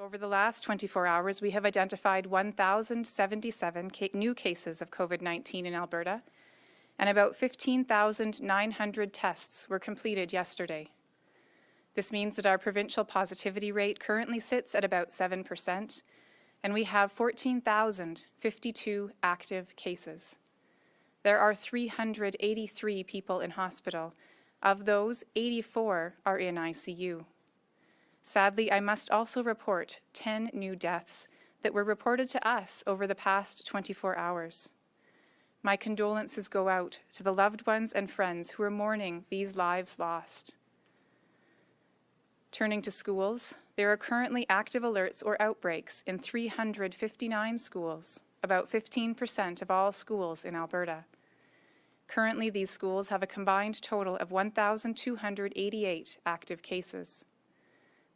Over the last 24 hours, we have identified 1,077 new cases of COVID-19 in Alberta, and about 15,900 tests were completed yesterday. This means that our provincial positivity rate currently sits at about 7%, and we have 14,052 active cases. There are 383 people in hospital. Of those, 84 are in ICU. Sadly, I must also report 10 new deaths that were reported to us over the past 24 hours. My condolences go out to the loved ones and friends who are mourning these lives lost. Turning to schools, there are currently active alerts or outbreaks in 359 schools, about 15% of all schools in Alberta. Currently, these schools have a combined total of 1,288 active cases.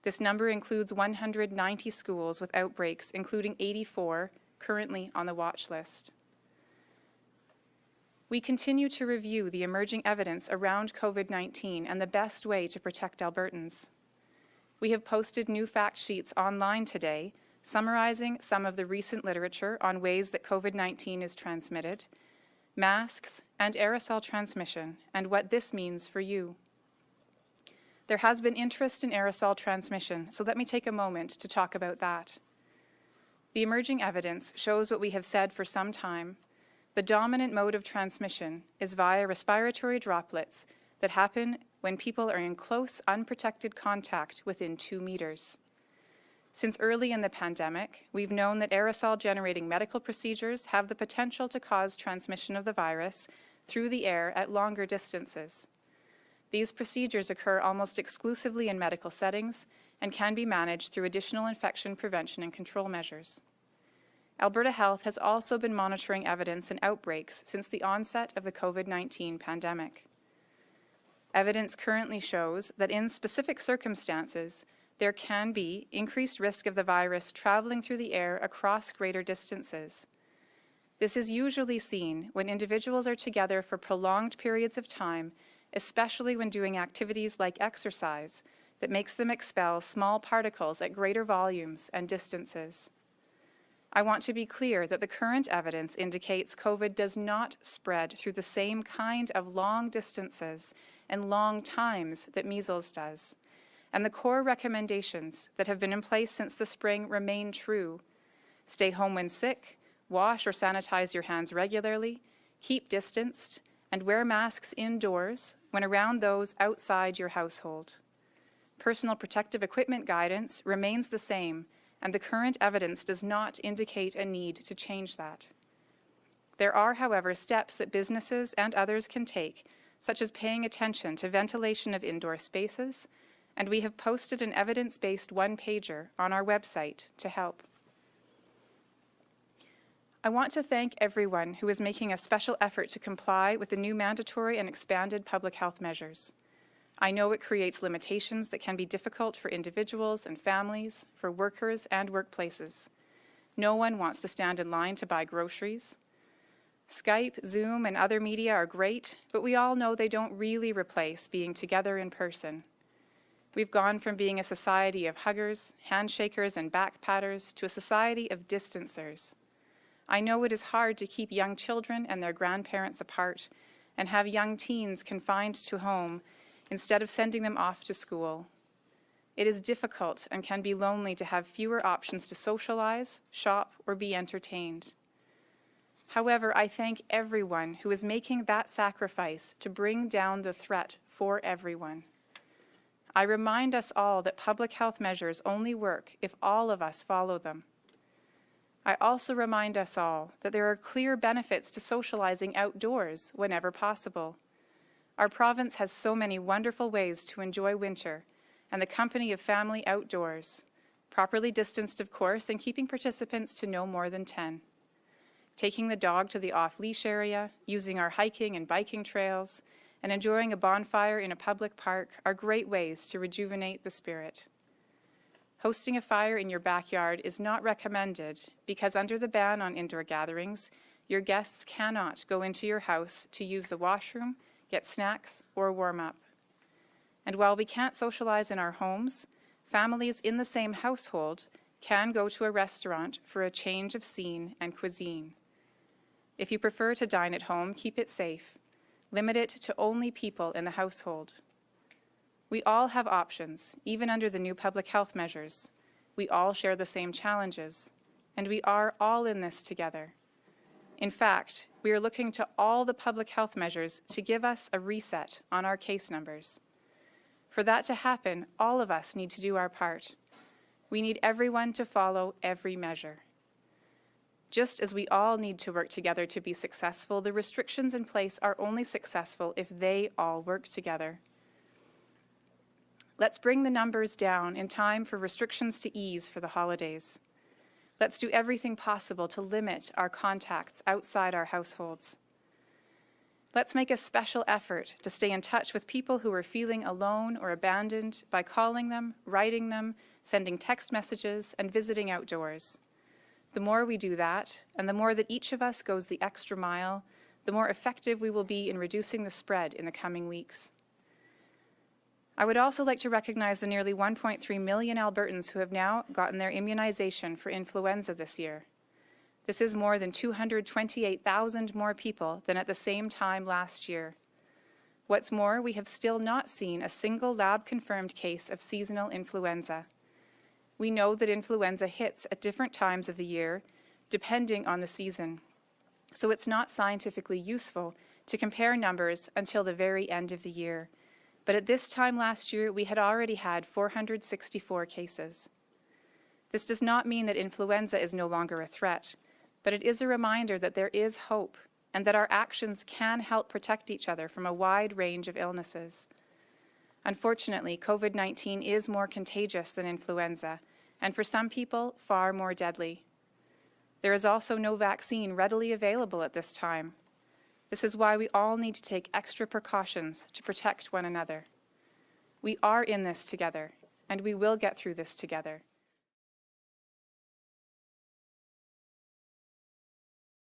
This number includes 190 schools with outbreaks, including 84 currently on the watch list. We continue to review the emerging evidence around COVID-19 and the best way to protect Albertans. We have posted new fact sheets online today, summarizing some of the recent literature on ways that COVID-19 is transmitted, masks, and aerosol transmission, and what this means for you. There has been interest in aerosol transmission, so let me take a moment to talk about that. The emerging evidence shows what we have said for some time. The dominant mode of transmission is via respiratory droplets that happen when people are in close, unprotected contact within 2 meters. Since early in the pandemic, we've known that aerosol-generating medical procedures have the potential to cause transmission of the virus through the air at longer distances. These procedures occur almost exclusively in medical settings and can be managed through additional infection prevention and control measures. Alberta Health has also been monitoring evidence and outbreaks since the onset of the COVID-19 pandemic. Evidence currently shows that in specific circumstances, there can be increased risk of the virus traveling through the air across greater distances. This is usually seen when individuals are together for prolonged periods of time, especially when doing activities like exercise that makes them expel small particles at greater volumes and distances. I want to be clear that the current evidence indicates COVID does not spread through the same kind of long distances and long times that measles does, and the core recommendations that have been in place since the spring remain true. Stay home when sick, wash or sanitize your hands regularly, keep distanced, and wear masks indoors when around those outside your household. Personal protective equipment guidance remains the same, and the current evidence does not indicate a need to change that. There are, however, steps that businesses and others can take, such as paying attention to ventilation of indoor spaces, and we have posted an evidence-based one-pager on our website to help. I want to thank everyone who is making a special effort to comply with the new mandatory and expanded public health measures. I know it creates limitations that can be difficult for individuals and families, for workers and workplaces. No one wants to stand in line to buy groceries. Skype, Zoom, and other media are great, but we all know they don't really replace being together in person. We've gone from being a society of huggers, handshakers, and backpatters to a society of distancers. I know it is hard to keep young children and their grandparents apart and have young teens confined to home instead of sending them off to school. It is difficult and can be lonely to have fewer options to socialize, shop, or be entertained. However, I thank everyone who is making that sacrifice to bring down the threat for everyone. I remind us all that public health measures only work if all of us follow them. I also remind us all that there are clear benefits to socializing outdoors whenever possible. Our province has so many wonderful ways to enjoy winter and the company of family outdoors, properly distanced of course, and keeping participants to no more than 10. Taking the dog to the off-leash area, using our hiking and biking trails, and enjoying a bonfire in a public park are great ways to rejuvenate the spirit. Hosting a fire in your backyard is not recommended because under the ban on indoor gatherings, your guests cannot go into your house to use the washroom, get snacks, or warm up. And while we can't socialize in our homes, families in the same household can go to a restaurant for a change of scene and cuisine. If you prefer to dine at home, keep it safe. Limit it to only people in the household. We all have options, even under the new public health measures. We all share the same challenges, and we are all in this together. In fact, we are looking to all the public health measures to give us a reset on our case numbers. For that to happen, all of us need to do our part. We need everyone to follow every measure. Just as we all need to work together to be successful, the restrictions in place are only successful if they all work together. Let's bring the numbers down in time for restrictions to ease for the holidays. Let's do everything possible to limit our contacts outside our households. Let's make a special effort to stay in touch with people who are feeling alone or abandoned by calling them, writing them, sending text messages, and visiting outdoors. The more we do that, and the more that each of us goes the extra mile, the more effective we will be in reducing the spread in the coming weeks. I would also like to recognize the nearly 1.3 million Albertans who have now gotten their immunization for influenza this year. This is more than 228,000 more people than at the same time last year. What's more, we have still not seen a single lab-confirmed case of seasonal influenza. We know that influenza hits at different times of the year, depending on the season. So it's not scientifically useful to compare numbers until the very end of the year. But at this time last year, we had already had 464 cases. This does not mean that influenza is no longer a threat, but it is a reminder that there is hope and that our actions can help protect each other from a wide range of illnesses. Unfortunately, COVID-19 is more contagious than influenza, and for some people, far more deadly. There is also no vaccine readily available at this time. This is why we all need to take extra precautions to protect one another. We are in this together, and we will get through this together.